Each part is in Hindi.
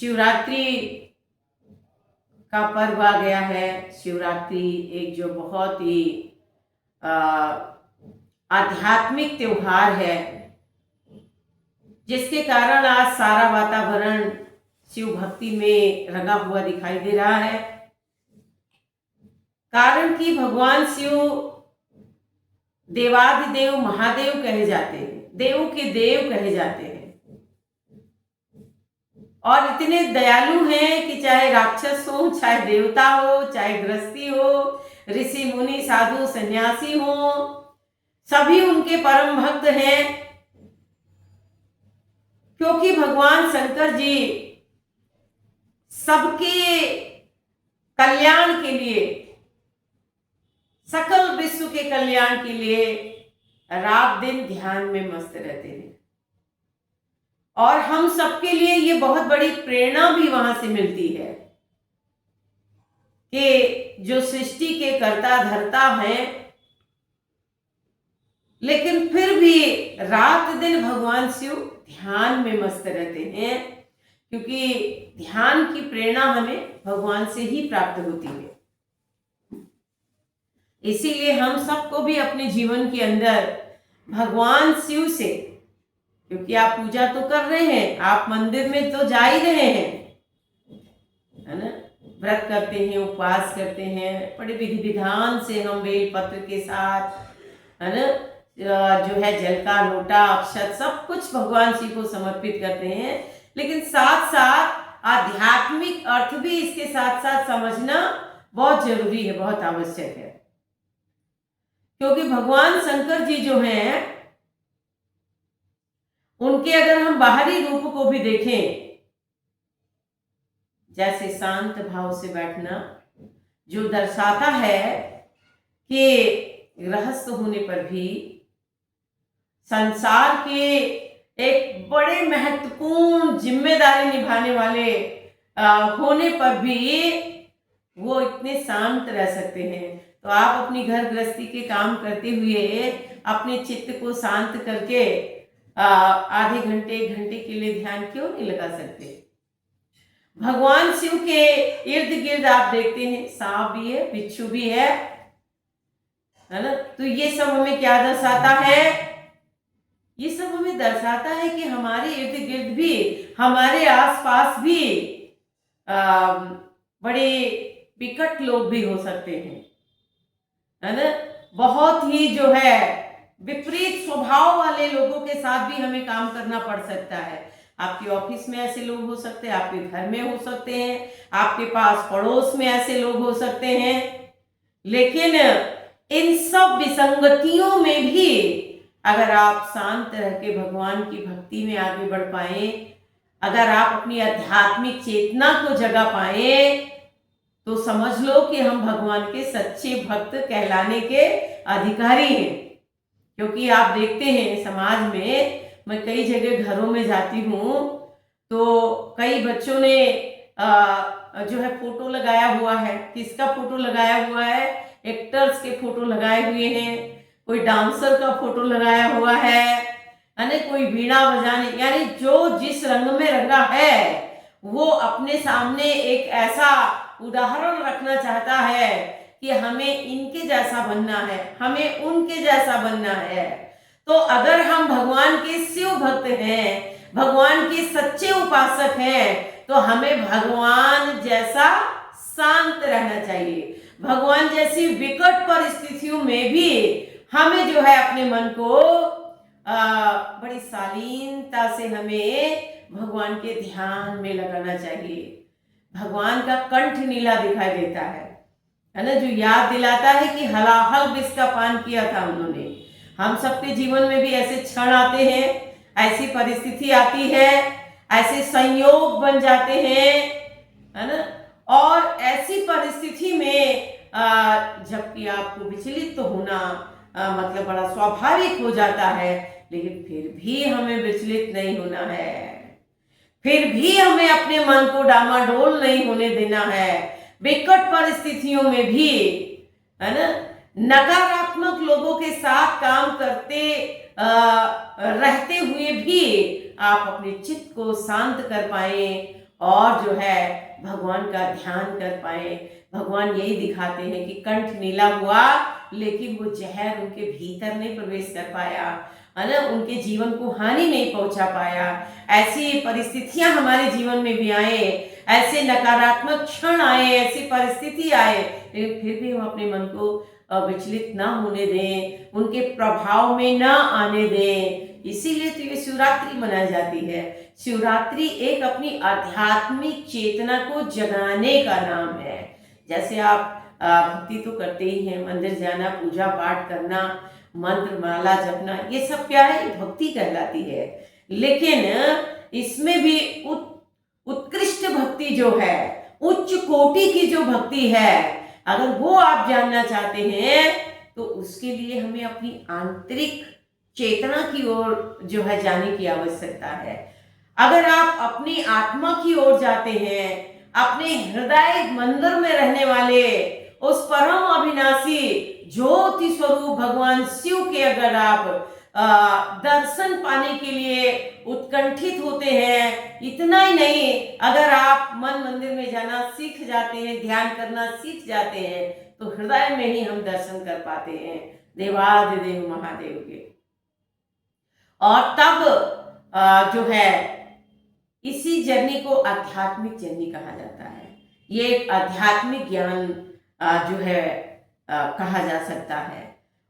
शिवरात्रि का पर्व आ गया है। शिवरात्रि एक जो बहुत ही अ, आध्यात्मिक त्योहार है, जिसके कारण आज सारा वातावरण शिव भक्ति में रंगा हुआ दिखाई दे रहा है। कारण कि भगवान शिव देवाधिदेव महादेव कहे जाते हैं, देवों के देव कहे जाते हैं और इतने दयालु हैं कि चाहे राक्षस हो, चाहे देवता हो, चाहे गृहस्थी हो, ऋषि मुनि साधु सन्यासी हो, सभी उनके परम भक्त हैं। क्योंकि भगवान शंकर जी सबके कल्याण के लिए, सकल विश्व के कल्याण के लिए रात दिन ध्यान में मस्त रहते हैं और हम सबके लिए ये बहुत बड़ी प्रेरणा भी वहां से मिलती है कि जो सृष्टि के कर्ता धर्ता हैं, लेकिन फिर भी रात दिन भगवान शिव ध्यान में मस्त रहते हैं, क्योंकि ध्यान की प्रेरणा हमें भगवान से ही प्राप्त होती है। इसीलिए हम सबको भी अपने जीवन के अंदर भगवान शिव से, क्योंकि आप पूजा तो कर रहे हैं, आप मंदिर में तो जा ही रहे हैं, है ना, व्रत करते हैं, उपवास करते हैं, बड़े विधि विधान से हम बेल पत्र के साथ, है ना, जो है जल का लोटा अक्षत सब कुछ भगवान शिव को समर्पित करते हैं। लेकिन साथ साथ आध्यात्मिक अर्थ भी इसके साथ साथ समझना बहुत जरूरी है, बहुत आवश्यक है। क्योंकि भगवान शंकर जी जो हैं, उनके अगर हम बाहरी रूप को भी देखें, जैसे शांत भाव से बैठना, जो दर्शाता है कि गृहस्थ होने पर भी संसार के एक बड़े महत्वपूर्ण जिम्मेदारी निभाने वाले होने पर भी वो इतने शांत रह सकते हैं। तो आप अपनी घर गृहस्थी के काम करते हुए अपने चित्त को शांत करके आधे घंटे एक घंटे के लिए ध्यान क्यों नहीं लगा सकते? भगवान शिव के इर्द गिर्द आप देखते हैं सांप भी है, बिच्छू भी है ना। तो ये सब हमें क्या दर्शाता है? ये सब हमें दर्शाता है कि हमारे इर्द गिर्द भी, हमारे आसपास भी बड़े विकट लोग भी हो सकते हैं, है ना। बहुत ही जो है विपरीत स्वभाव वाले लोगों के साथ भी हमें काम करना पड़ सकता है। आपके ऑफिस में ऐसे लोग हो सकते हैं, आपके घर में हो सकते हैं, आपके पास पड़ोस में ऐसे लोग हो सकते हैं। लेकिन इन सब विसंगतियों में भी अगर आप शांत रह के भगवान की भक्ति में आगे बढ़ पाए, अगर आप अपनी आध्यात्मिक चेतना को जगा पाए, तो समझ लो कि हम भगवान के सच्चे भक्त कहलाने के अधिकारी हैं। क्योंकि आप देखते हैं समाज में, मैं कई जगह घरों में जाती हूँ तो कई बच्चों ने जो है फोटो लगाया हुआ है। किसका फोटो लगाया हुआ है? एक्टर्स के फोटो लगाए हुए हैं, कोई डांसर का फोटो लगाया हुआ है, यानी कोई बीड़ा बजाने, यानी जो जिस रंग में रंगा है वो अपने सामने एक ऐसा उदाहरण रखना चाहता है कि हमें इनके जैसा बनना है, हमें उनके जैसा बनना है। तो अगर हम भगवान के शिव भक्त हैं, भगवान के सच्चे उपासक हैं, तो हमें भगवान जैसा शांत रहना चाहिए। भगवान जैसी विकट परिस्थितियों में भी हमें जो है अपने मन को बड़ी शालीनता से हमें भगवान के ध्यान में लगाना चाहिए। भगवान का कंठ नीला दिखाई देता है ना, जो याद दिलाता है कि हलाहल विष का पान किया था उन्होंने। हम सबके जीवन में भी ऐसे क्षण आते हैं, ऐसी परिस्थिति आती है, ऐसे संयोग बन जाते हैं, है ना। और ऐसी परिस्थिति में जबकि आपको विचलित तो होना मतलब बड़ा स्वाभाविक हो जाता है, लेकिन फिर भी हमें विचलित नहीं होना है, फिर भी हमें अपने मन को डामाडोल नहीं होने देना है। विकट परिस्थितियों में भी, है ना, नकारात्मक लोगों के साथ काम करते रहते हुए भी आप अपने चित्त को शांत कर पाए और जो है भगवान का ध्यान कर पाए। भगवान यही दिखाते हैं कि कंठ नीला हुआ लेकिन वो जहर उनके भीतर नहीं प्रवेश कर पाया, है ना, उनके जीवन को हानि नहीं पहुंचा पाया। ऐसी परिस्थितियां हमारे जीवन में भी आए, ऐसे नकारात्मक क्षण आए, ऐसी परिस्थिति आए, लेकिन फिर भी हम अपने मन को विचलित ना होने दें, उनके प्रभाव में ना आने दें। इसीलिए तो ये शिवरात्रि मनाई जाती है। शिवरात्रि एक अपनी आध्यात्मिक चेतना को जगाने का नाम है। जैसे आप भक्ति तो करते ही हैं, मंदिर जाना, पूजा पाठ करना, मंत्र माला जपना, ये सब क्या है, भक्ति कहलाती है। लेकिन इसमें भी उत्कृष्ट भक्ति जो है, उच्च कोटि की जो भक्ति है, अगर वो आप जानना चाहते हैं तो उसके लिए हमें अपनी आंतरिक चेतना की ओर जो है जाने की आवश्यकता है। अगर आप अपनी आत्मा की ओर जाते हैं, अपने हृदय मंदिर में रहने वाले उस परम अविनाशी ज्योति स्वरूप भगवान शिव के अगर आप दर्शन पाने के लिए उत्कंठित होते हैं, इतना ही नहीं, अगर आप मन मंदिर में जाना सीख जाते हैं, ध्यान करना सीख जाते हैं, तो हृदय में ही हम दर्शन कर पाते हैं देवाधिदेव महादेव के। और तब जो है इसी जर्नी को आध्यात्मिक जर्नी कहा जाता है। ये एक आध्यात्मिक ज्ञान जो है कहा जा सकता है।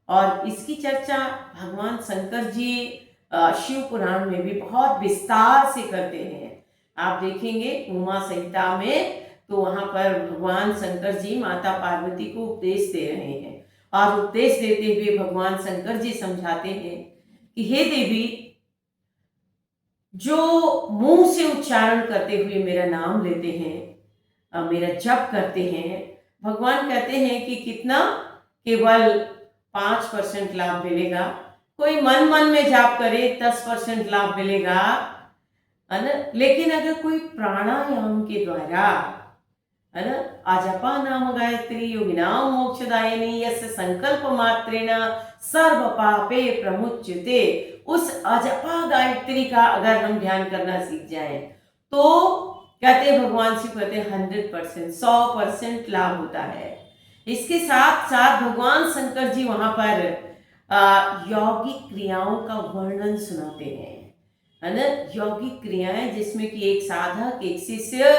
और इसकी चर्चा भगवान शंकर जी शिव पुराण में भी बहुत विस्तार से करते हैं। आप देखेंगे उमा संहिता में, तो वहां पर भगवान शंकर जी माता पार्वती को उपदेश दे रहे हैं, और उपदेश देते हुए भगवान शंकर जी समझाते हैं कि हे देवी, जो मुंह से उच्चारण करते हुए मेरा नाम लेते हैं, मेरा जप करते हैं, भगवान कहते हैं कि कितना, केवल 5% लाभ मिलेगा। कोई मन मन में जाप करे 10% लाभ मिलेगा, है ना। लेकिन अगर कोई प्राणायाम के द्वारा, है ना, आजपा नाम गायत्री योगिनाम मोक्षदायिनी यस्य संकल्प मात्रेण सर्व पापे प्रमुच्यते, उस अजपा गायत्री का अगर हम ध्यान करना सीख जाएं तो कहते भगवान शिव कहते 100%, 100% लाभ होता है। इसके साथ साथ भगवान शंकर जी वहां पर यौगिक क्रियाओं का वर्णन सुनाते हैं, है ना। यौगिक क्रियाएं जिसमें कि एक साधक, एक शिष्य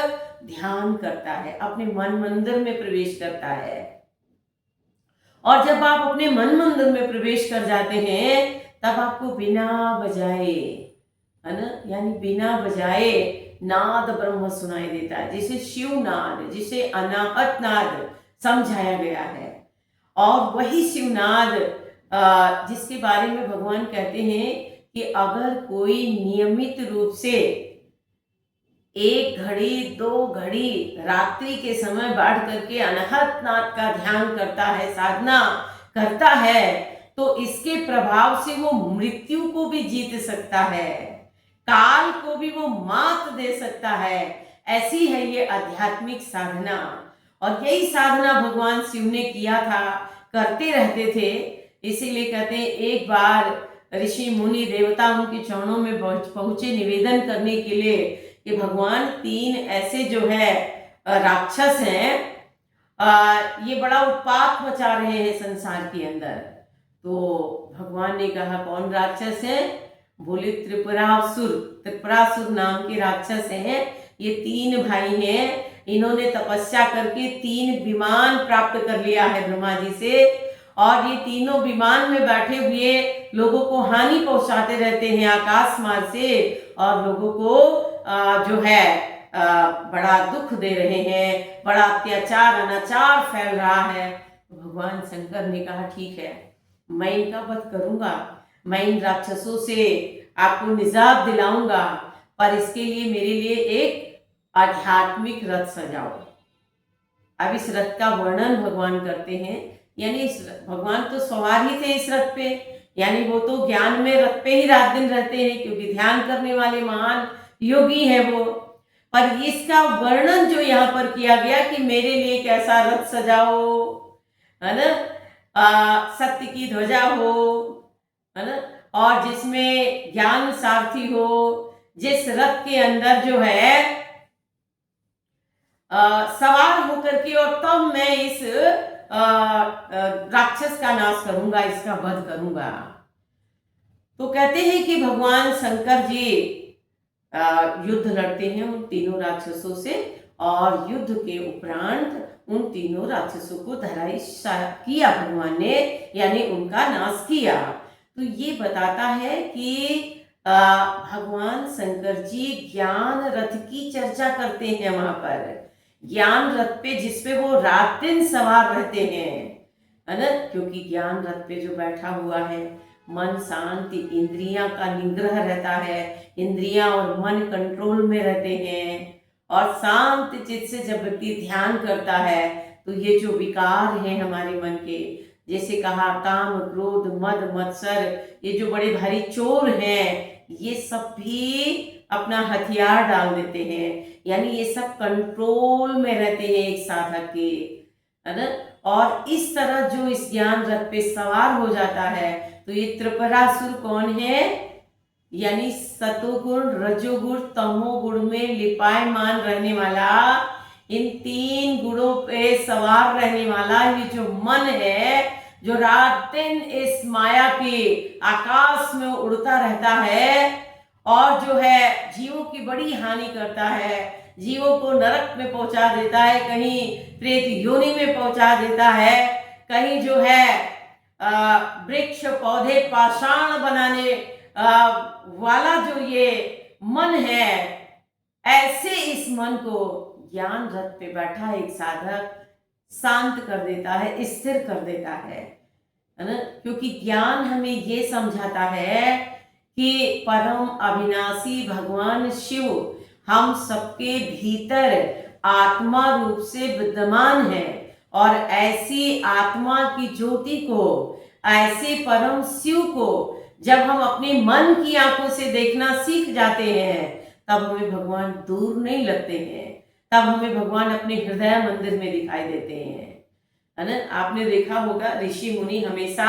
ध्यान करता है, अपने मन मंदिर में प्रवेश करता है। और जब आप अपने मन मंदिर में प्रवेश कर जाते हैं, तब आपको बिना बजाए, है ना, यानी बिना बजाए नाद ब्रह्म सुनाई देता है, जिसे शिव नाद, जिसे अनाहत नाद समझाया गया है। और वही शिवनाद जिसके बारे में भगवान कहते हैं कि अगर कोई नियमित रूप से 1 घड़ी 2 घड़ी रात्रि के समय बैठ करके अनाहत नाद का ध्यान करता है, साधना करता है, तो इसके प्रभाव से वो मृत्यु को भी जीत सकता है, काल को भी वो मात दे सकता है। ऐसी है ये आध्यात्मिक साधना। और यही साधना भगवान शिव ने किया था, करते रहते थे। इसीलिए कहते हैं एक बार ऋषि मुनि देवता उनके चरणों में पहुंचे निवेदन करने के लिए कि भगवान 3 ऐसे जो है राक्षस हैं, ये बड़ा उत्पात मचा रहे हैं संसार के अंदर। तो भगवान ने कहा कौन राक्षस है? बोले त्रिपुरासुर। त्रिपुरासुर नाम के राक्षस हैं। ये 3 भाई हैं, इन्होंने तपस्या करके 3 विमान प्राप्त कर लिया है ब्रह्मा जी से, और ये तीनों विमान में बैठे हुए लोगों को हानि पहुंचाते रहते हैं आकाश मार्ग से, और लोगों को जो है बड़ा दुख दे रहे हैं, बड़ा अत्याचार अनाचार फैल रहा है। भगवान शंकर ने कहा ठीक है, मैं इनका वध करूंगा, मैं इन राक्षसों से आपको निजात दिलाऊंगा, पर इसके लिए मेरे लिए एक आध्यात्मिक रथ सजाओ। अब इस रथ का वर्णन भगवान करते हैं, यानी भगवान तो सवार ही थे इस रथ पे, यानी वो तो ज्ञान में रथ पे ही रात दिन रहते हैं, क्योंकि ध्यान करने वाले महान योगी है वो। पर इसका वर्णन जो यहाँ पर किया गया कि मेरे लिए कैसा रथ सजाओ, है ना, सत्य की ध्वजा हो, है ना, और जिसमें ज्ञान सारथी हो, जिस रथ के अंदर जो है सवार होकर के, और तब मैं इस राक्षस का नाश करूंगा, इसका वध करूंगा। तो कहते हैं कि भगवान शंकर जी युद्ध लड़ते हैं उन तीनों राक्षसों से, और युद्ध के उपरांत उन तीनों राक्षसों को धराई किया भगवान ने, यानी उनका नाश किया। तो ये बताता है कि भगवान शंकर जी ज्ञान रथ की चर्चा करते हैं वहां पर, ज्ञान रथ पे जिसपे वो रात दिन सवार रहते हैं, है ना। क्योंकि ज्ञान रथ पे जो बैठा हुआ है, मन शांति, इंद्रियां का निग्रह रहता है, इंद्रियां और मन कंट्रोल में रहते हैं, और शांत चित्त से जब व्यक्ति ध्यान करता है तो ये जो विकार हैं हमारे मन के, जैसे कहा काम क्रोध मद मत्सर, ये जो बड़े भारी चोर हैं, ये सब भी अपना हथियार डाल देते हैं, यानी ये सब कंट्रोल में रहते हैं एक साधक के, है ना। और इस तरह जो इस ज्ञान रथ पे सवार हो जाता है, तो ये त्रिपुरासुर कौन है, यानी सतोगुण रजोगुण तमोगुण में लिपायमान रहने वाला, इन तीन गुणों पे सवार रहने वाला ये जो मन है, जो रात दिन इस माया के आकाश में उड़ता रहता है, और जो है जीवों की बड़ी हानि करता है, जीवों को नरक में पहुंचा देता है, कहीं प्रेत योनि में पहुंचा देता है, कहीं जो है वृक्ष पौधे पाषाण बनाने वाला जो ये मन है, ऐसे इस मन को ज्ञान रथ पे बैठा एक साधक शांत कर देता है, स्थिर कर देता है ना। क्योंकि ज्ञान हमें ये समझाता है कि परम अविनाशी भगवान शिव हम सबके भीतर आत्मा रूप से विद्यमान है, और ऐसी आत्मा की ज्योति को, ऐसे परम शिव को जब हम अपने मन की आंखों से देखना सीख जाते हैं, तब हमें भगवान दूर नहीं लगते हैं, तब हमें भगवान अपने हृदय मंदिर में दिखाई देते हैं, है ना। आपने देखा होगा ऋषि मुनि हमेशा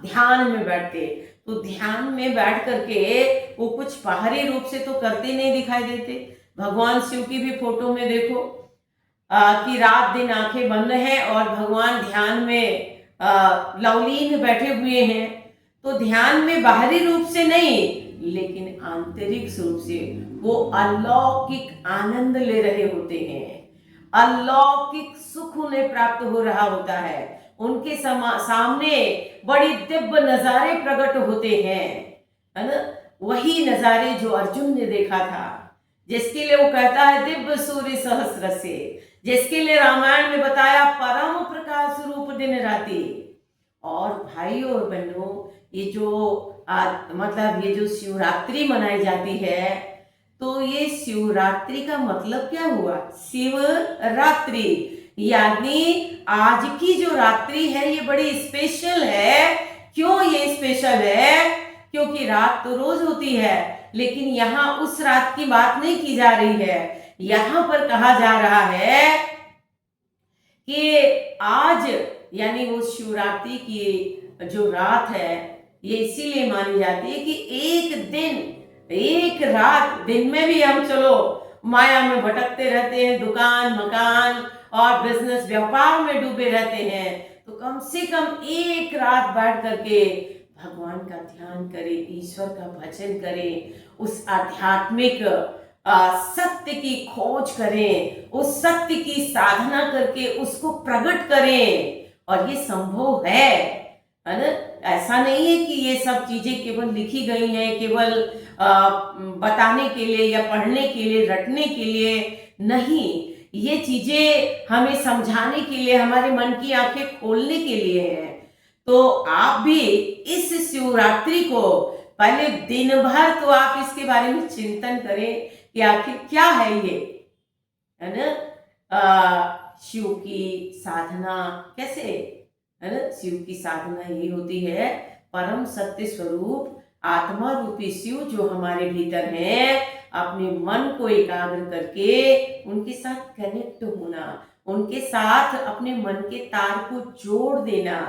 ध्यान में बैठते, तो ध्यान में बैठ करके वो कुछ बाहरी रूप से तो करते नहीं दिखाई देते। भगवान शिव की भी फोटो में देखो कि रात दिन आंखें बंद हैं और भगवान ध्यान में लवलीन बैठे हुए हैं। तो ध्यान में बाहरी रूप से नहीं, लेकिन आंतरिक रूप से वो अलौकिक आनंद ले रहे होते हैं, अलौकिक सुख उन्हें प्राप्त हो रहा होता है, उनके सामने बड़ी दिव्य नजारे प्रकट होते हैं, है ना। वही नजारे जो अर्जुन ने देखा था, जिसके लिए वो कहता है दिव्य सूर्य सहस्र से, जिसके लिए रामायण में बताया परम प्रकाश रूप दिन राति। और भाइयों और बहनों, ये जो मतलब ये जो शिवरात्रि मनाई जाती है, तो ये शिवरात्रि का मतलब क्या हुआ, शिवरात्रि, यानी आज की जो रात्रि है ये बड़ी स्पेशल है। क्यों ये स्पेशल है? क्योंकि रात तो रोज होती है, लेकिन यहाँ उस रात की बात नहीं की जा रही है। यहाँ पर कहा जा रहा है कि आज यानी वो शिवरात्रि की जो रात है, ये इसीलिए मानी जाती है कि एक दिन, एक रात, दिन में भी हम चलो माया में भटकते रहते हैं, दुकान मकान और बिजनेस व्यापार में डूबे रहते हैं, तो कम से कम एक रात बैठ करके भगवान का ध्यान करें, ईश्वर का भजन करें, उस आध्यात्मिक सत्य की खोज करें, उस सत्य की साधना करके उसको प्रकट करें। और ये संभव है ना। ऐसा नहीं है कि ये सब चीजें केवल लिखी गई हैं, केवल बताने के लिए या पढ़ने के लिए, रटने के लिए नहीं, ये चीजें हमें समझाने के लिए, हमारे मन की आंखें खोलने के लिए है। तो आप भी इस शिवरात्रि को पहले दिन भर तो आप इसके बारे में चिंतन करें कि आखिर क्या है ये, है ना। शिव की साधना कैसे, है ना। शिव की साधना ये होती है, परम सत्य स्वरूप आत्मा रूपी शिव जो हमारे भीतर है, अपने मन को एकाग्र करके उनके साथ कनेक्ट होना, उनके साथ अपने मन के तार को जोड़ देना।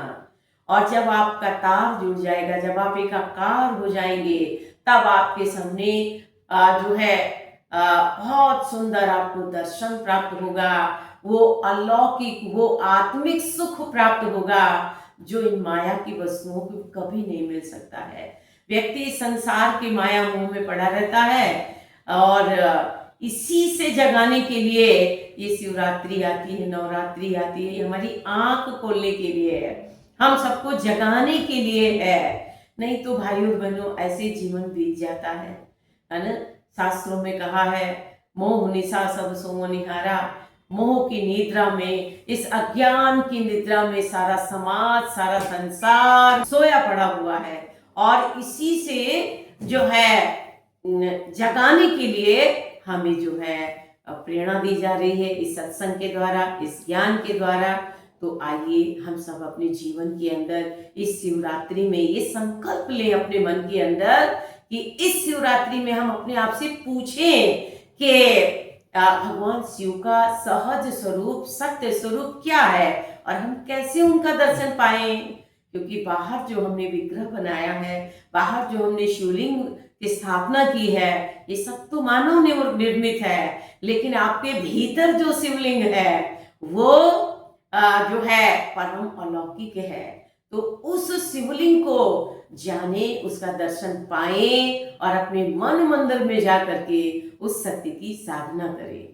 और जब आपका तार जुड़ जाएगा, जब आप एकाकार हो जाएंगे, तब आपके सामने जो है बहुत सुंदर आपको दर्शन प्राप्त होगा, वो अलौकिक, वो आत्मिक सुख प्राप्त होगा जो इन माया की वस्तुओं को कभी नहीं मिल सकता है। व्यक्ति संसार की माया मोह में पड़ा रहता है और इसी से जगाने के लिए ये शिवरात्रि आती है, नवरात्रि आती है, ये हमारी आंख खोलने के लिए है, हम सबको जगाने के लिए है। नहीं तो भाइयों बहनों ऐसे जीवन बीत जाता है ना। शास्त्रों में कहा है, मोह निशा सब सो निहारा, मोह की निद्रा में, इस अज्ञान की निद्रा में सारा समाज, सारा संसार सोया पड़ा हुआ है और इसी से जो है जगाने के लिए हमें जो है प्रेरणा दी जा रही है इस सत्संग के द्वारा, इस ज्ञान के द्वारा। तो आइए हम सब अपने जीवन के अंदर इस शिवरात्रि में ये संकल्प लें अपने मन के अंदर कि इस शिवरात्रि में हम अपने आप से पूछें कि भगवान शिव का सहज स्वरूप, सत्य स्वरूप क्या है और हम कैसे उनका दर्शन पाएं। क्योंकि बाहर जो हमने विग्रह बनाया है, बाहर जो हमने शिवलिंग की स्थापना की है, ये सब तो मानव निर्मित है, लेकिन आपके भीतर जो शिवलिंग है वो जो है परम अलौकिक है। तो उस शिवलिंग को जाने, उसका दर्शन पाएं और अपने मन मंदिर में जा करके उस सत्य की साधना करें।